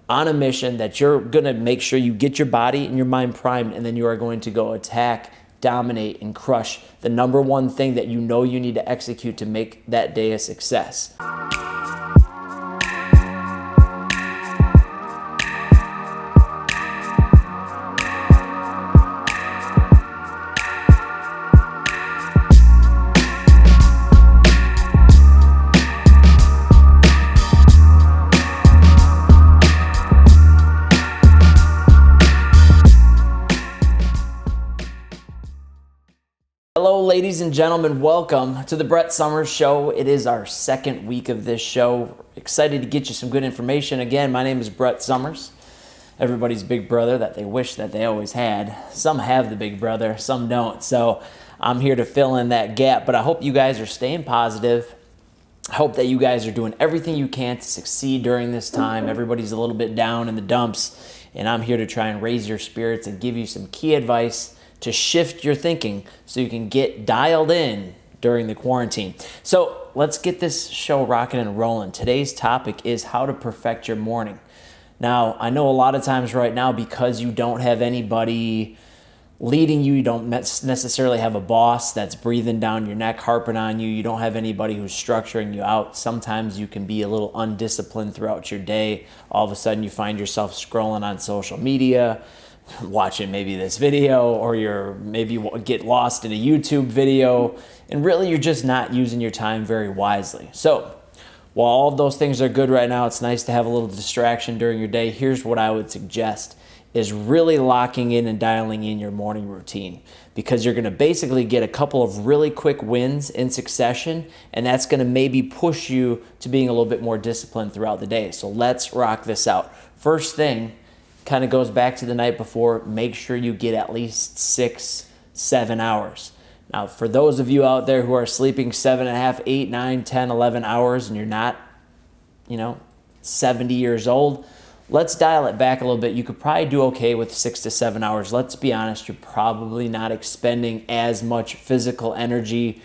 on a mission that you're going to make sure you get your body and your mind primed, and then you are going to go attack, dominate, and crush the number one thing that you know you need to execute to make that day a success. Hello, ladies and gentlemen. Welcome to the Brett Summers Show. It is our second week of this show. Excited to get you some good information. Again, my name is Brett Summers, everybody's big brother that they wish that they always had. Some have the big brother, some don't. So I'm here to fill in that gap. But I hope you guys are staying positive. I hope that you guys are doing everything you can to succeed during this time. Everybody's a little bit down in the dumps, and I'm here to try and raise your spirits and give you some key advice to shift your thinking so you can get dialed in during the quarantine. So let's get this show rocking and rolling. Today's topic is how to perfect your morning. Now, I know a lot of times right now, because you don't have anybody leading you, you don't necessarily have a boss that's breathing down your neck, harping on you, you don't have anybody who's structuring you out. Sometimes you can be a little undisciplined throughout your day. All of a sudden you find yourself scrolling on social media, watching maybe this video, or maybe get lost in a YouTube video, and really you're just not using your time very wisely. So while all of those things are good right now, it's nice to have a little distraction during your day. Here's what I would suggest is really locking in and dialing in your morning routine, because you're going to basically get a couple of really quick wins in succession, and that's going to maybe push you to being a little bit more disciplined throughout the day. So let's rock this out. First thing kind of goes back to the night before. Make sure you get at least 6-7 hours. Now, for those of you out there who are sleeping 7.5, 8, 9, 10, 11 hours, and you're not, 70 years old, let's dial it back a little bit. You could probably do okay with 6 to 7 hours. Let's be honest, you're probably not expending as much physical energy,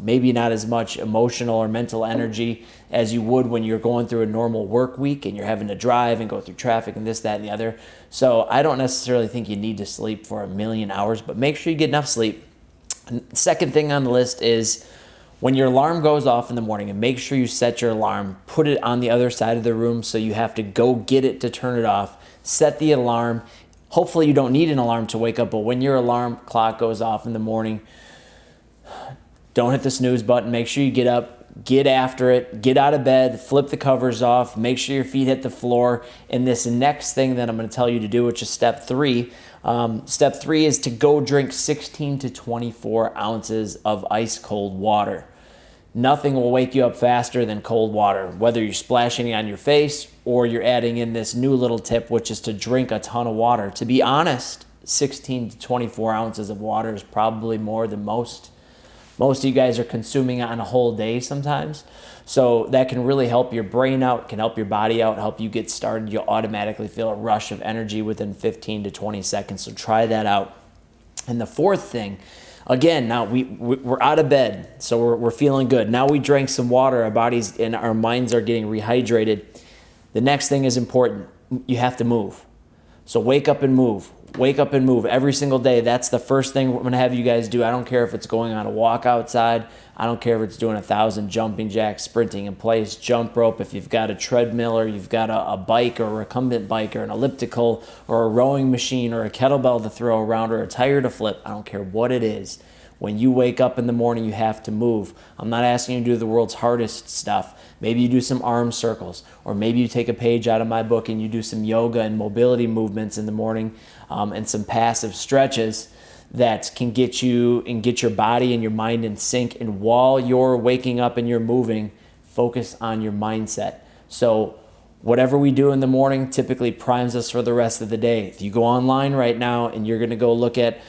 maybe not as much emotional or mental energy as you would when you're going through a normal work week and you're having to drive and go through traffic and this, that, and the other. So I don't necessarily think you need to sleep for 1,000,000 hours, but make sure you get enough sleep. And second thing on the list is when your alarm goes off in the morning, and make sure you set your alarm, put it on the other side of the room so you have to go get it to turn it off. Set the alarm. Hopefully you don't need an alarm to wake up, but when your alarm clock goes off in the morning, don't hit the snooze button. Make sure you get up, get after it, get out of bed, flip the covers off, make sure your feet hit the floor. And this next thing that I'm going to tell you to do, which is step 3. Step 3 is to go drink 16 to 24 ounces of ice cold water. Nothing will wake you up faster than cold water, whether you're splashing it on your face or you're adding in this new little tip, which is to drink a ton of water. To be honest, 16 to 24 ounces of water is probably more than most of you guys are consuming on a whole day sometimes. So that can really help your brain out, can help your body out, help you get started. You'll automatically feel a rush of energy within 15 to 20 seconds. So try that out. And the fourth thing, again, now we're out of bed, so we're feeling good. Now we drank some water, our bodies and our minds are getting rehydrated. The next thing is important. You have to move. So wake up and move. Wake up and move every single day. That's the first thing I'm going to have you guys do. I don't care if it's going on a walk outside. I don't care if it's doing 1,000 jumping jacks, sprinting in place, jump rope. If you've got a treadmill or you've got a bike or a recumbent bike or an elliptical or a rowing machine or a kettlebell to throw around or a tire to flip, I don't care what it is. When you wake up in the morning, you have to move. I'm not asking you to do the world's hardest stuff. Maybe you do some arm circles, or maybe you take a page out of my book and you do some yoga and mobility movements in the morning, and some passive stretches that can get you and get your body and your mind in sync. And while you're waking up and you're moving, focus on your mindset. So whatever we do in the morning typically primes us for the rest of the day. If you go online right now and you're going to go look at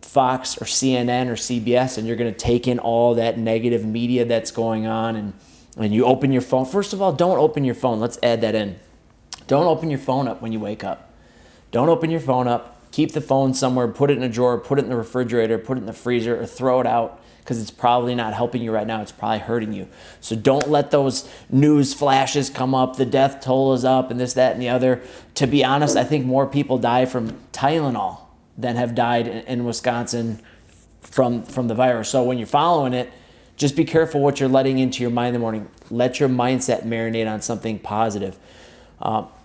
Fox or CNN or CBS and you're going to take in all that negative media that's going on, and you open your phone. First of all, don't open your phone. Let's add that in. Don't open your phone up when you wake up. Don't open your phone up. Keep the phone somewhere, put it in a drawer, put it in the refrigerator, put it in the freezer, or throw it out, because it's probably not helping you right now. It's probably hurting you. So don't let those news flashes come up. The death toll is up and this, that, and the other. To be honest, I think more people die from Tylenol than have died in Wisconsin from the virus. So when you're following it, just be careful what you're letting into your mind in the morning. Let your mindset marinate on something positive.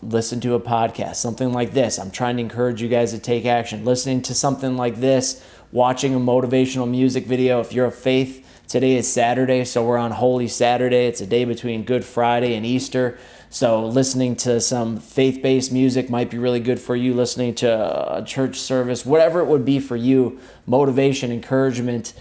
Listen to a podcast, something like this. I'm trying to encourage you guys to take action. Listening to something like this, watching a motivational music video. If you're of faith, today is Saturday, so we're on Holy Saturday. It's a day between Good Friday and Easter. So listening to some faith-based music might be really good for you. Listening to a church service, whatever it would be for you, motivation, encouragement,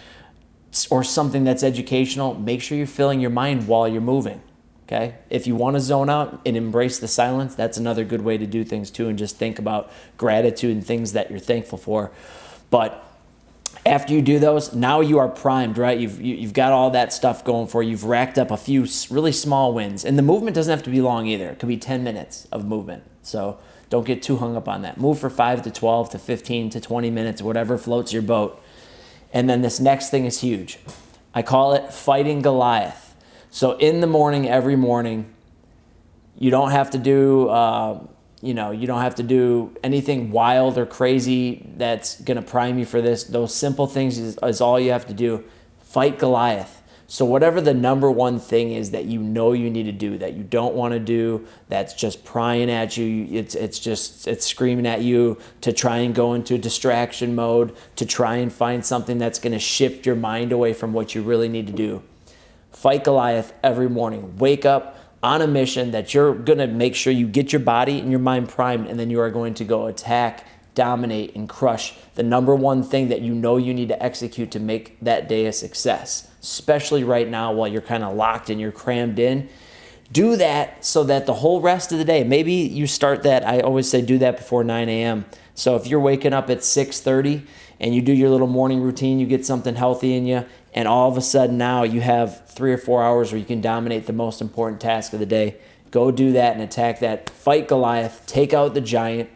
or something that's educational, make sure you're filling your mind while you're moving. Okay? If you want to zone out and embrace the silence, that's another good way to do things too, and just think about gratitude and things that you're thankful for. But after you do those, now you are primed, right? You've got all that stuff going for you. You've racked up a few really small wins. And the movement doesn't have to be long either. It could be 10 minutes of movement. So don't get too hung up on that. Move for 5 to 12 to 15 to 20 minutes, whatever floats your boat. And then this next thing is huge. I call it fighting Goliath. So in the morning, every morning, you don't have to do, you don't have to do anything wild or crazy that's going to prime you for this. Those simple things is all you have to do. Fight Goliath. So whatever the number one thing is that you know you need to do, that you don't want to do, that's just prying at you, it's screaming at you to try and go into distraction mode, to try and find something that's going to shift your mind away from what you really need to do. Fight Goliath every morning. Wake up on a mission that you're going to make sure you get your body and your mind primed, and then you are going to go attack, dominate, and crush the number one thing that you know you need to execute to make that day a success, especially right now while you're kind of locked and you're crammed in. Do that so that the whole rest of the day, maybe you start that, I always say do that before 9 a.m. So if you're waking up at 6:30 and you do your little morning routine, you get something healthy in you, and all of a sudden now you have 3 or 4 hours where you can dominate the most important task of the day. Go do that and attack that. Fight Goliath. Take out the giant,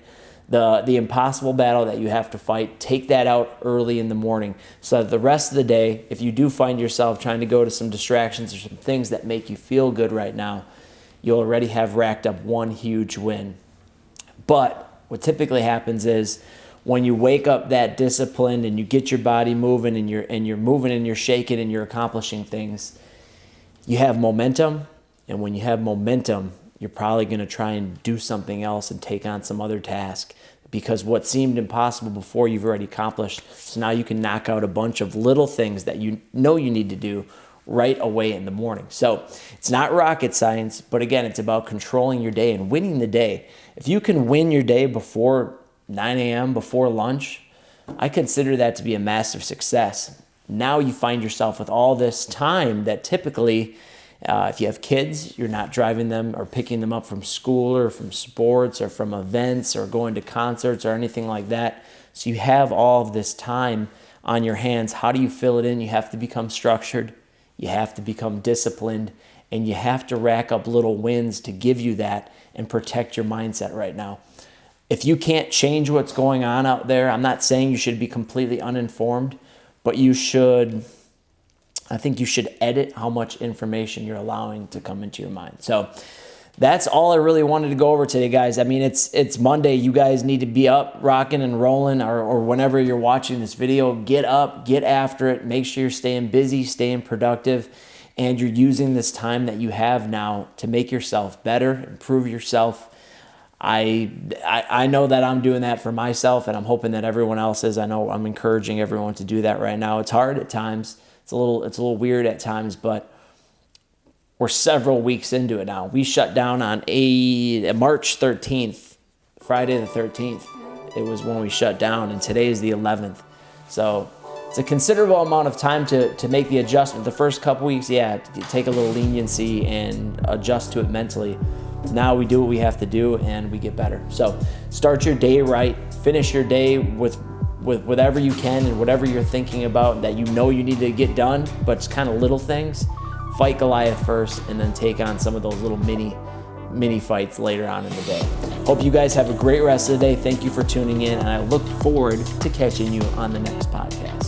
the impossible battle that you have to fight. Take that out early in the morning so that the rest of the day, if you do find yourself trying to go to some distractions or some things that make you feel good right now, you'll already have racked up one huge win. But what typically happens is when you wake up that disciplined and you get your body moving and you're moving and you're shaking and you're accomplishing things, you have momentum. And when you have momentum, you're probably going to try and do something else and take on some other task, because what seemed impossible before you've already accomplished. So now you can knock out a bunch of little things that you know you need to do right away in the morning. So it's not rocket science, but again, it's about controlling your day and winning the day. If you can win your day before 9 a.m., before lunch, I consider that to be a massive success. Now you find yourself with all this time that typically, if you have kids, you're not driving them or picking them up from school or from sports or from events or going to concerts or anything like that. So you have all of this time on your hands. How do you fill it in? You have to become structured. You have to become disciplined, and you have to rack up little wins to give you that and protect your mindset right now. If you can't change what's going on out there, I'm not saying you should be completely uninformed, but I think you should edit how much information you're allowing to come into your mind. So that's all I really wanted to go over today, guys. I mean, it's Monday. You guys need to be up, rocking and rolling, or whenever you're watching this video, get up, get after it. Make sure you're staying busy, staying productive, and you're using this time that you have now to make yourself better, improve yourself. I know that I'm doing that for myself, and I'm hoping that everyone else is. I know I'm encouraging everyone to do that right now. It's hard at times. It's a little weird at times, but we're several weeks into it now. We shut down on March 13th, Friday the 13th. It was when we shut down, and today is the 11th. So it's a considerable amount of time to make the adjustment. The first couple weeks, take a little leniency and adjust to it mentally. Now we do what we have to do, and we get better. So start your day right. Finish your day with whatever you can and whatever you're thinking about that you know you need to get done, but it's kind of little things. Fight Goliath first, and then take on some of those little mini mini fights later on in the day. Hope you guys have a great rest of the day. Thank you for tuning in, and I look forward to catching you on the next podcast.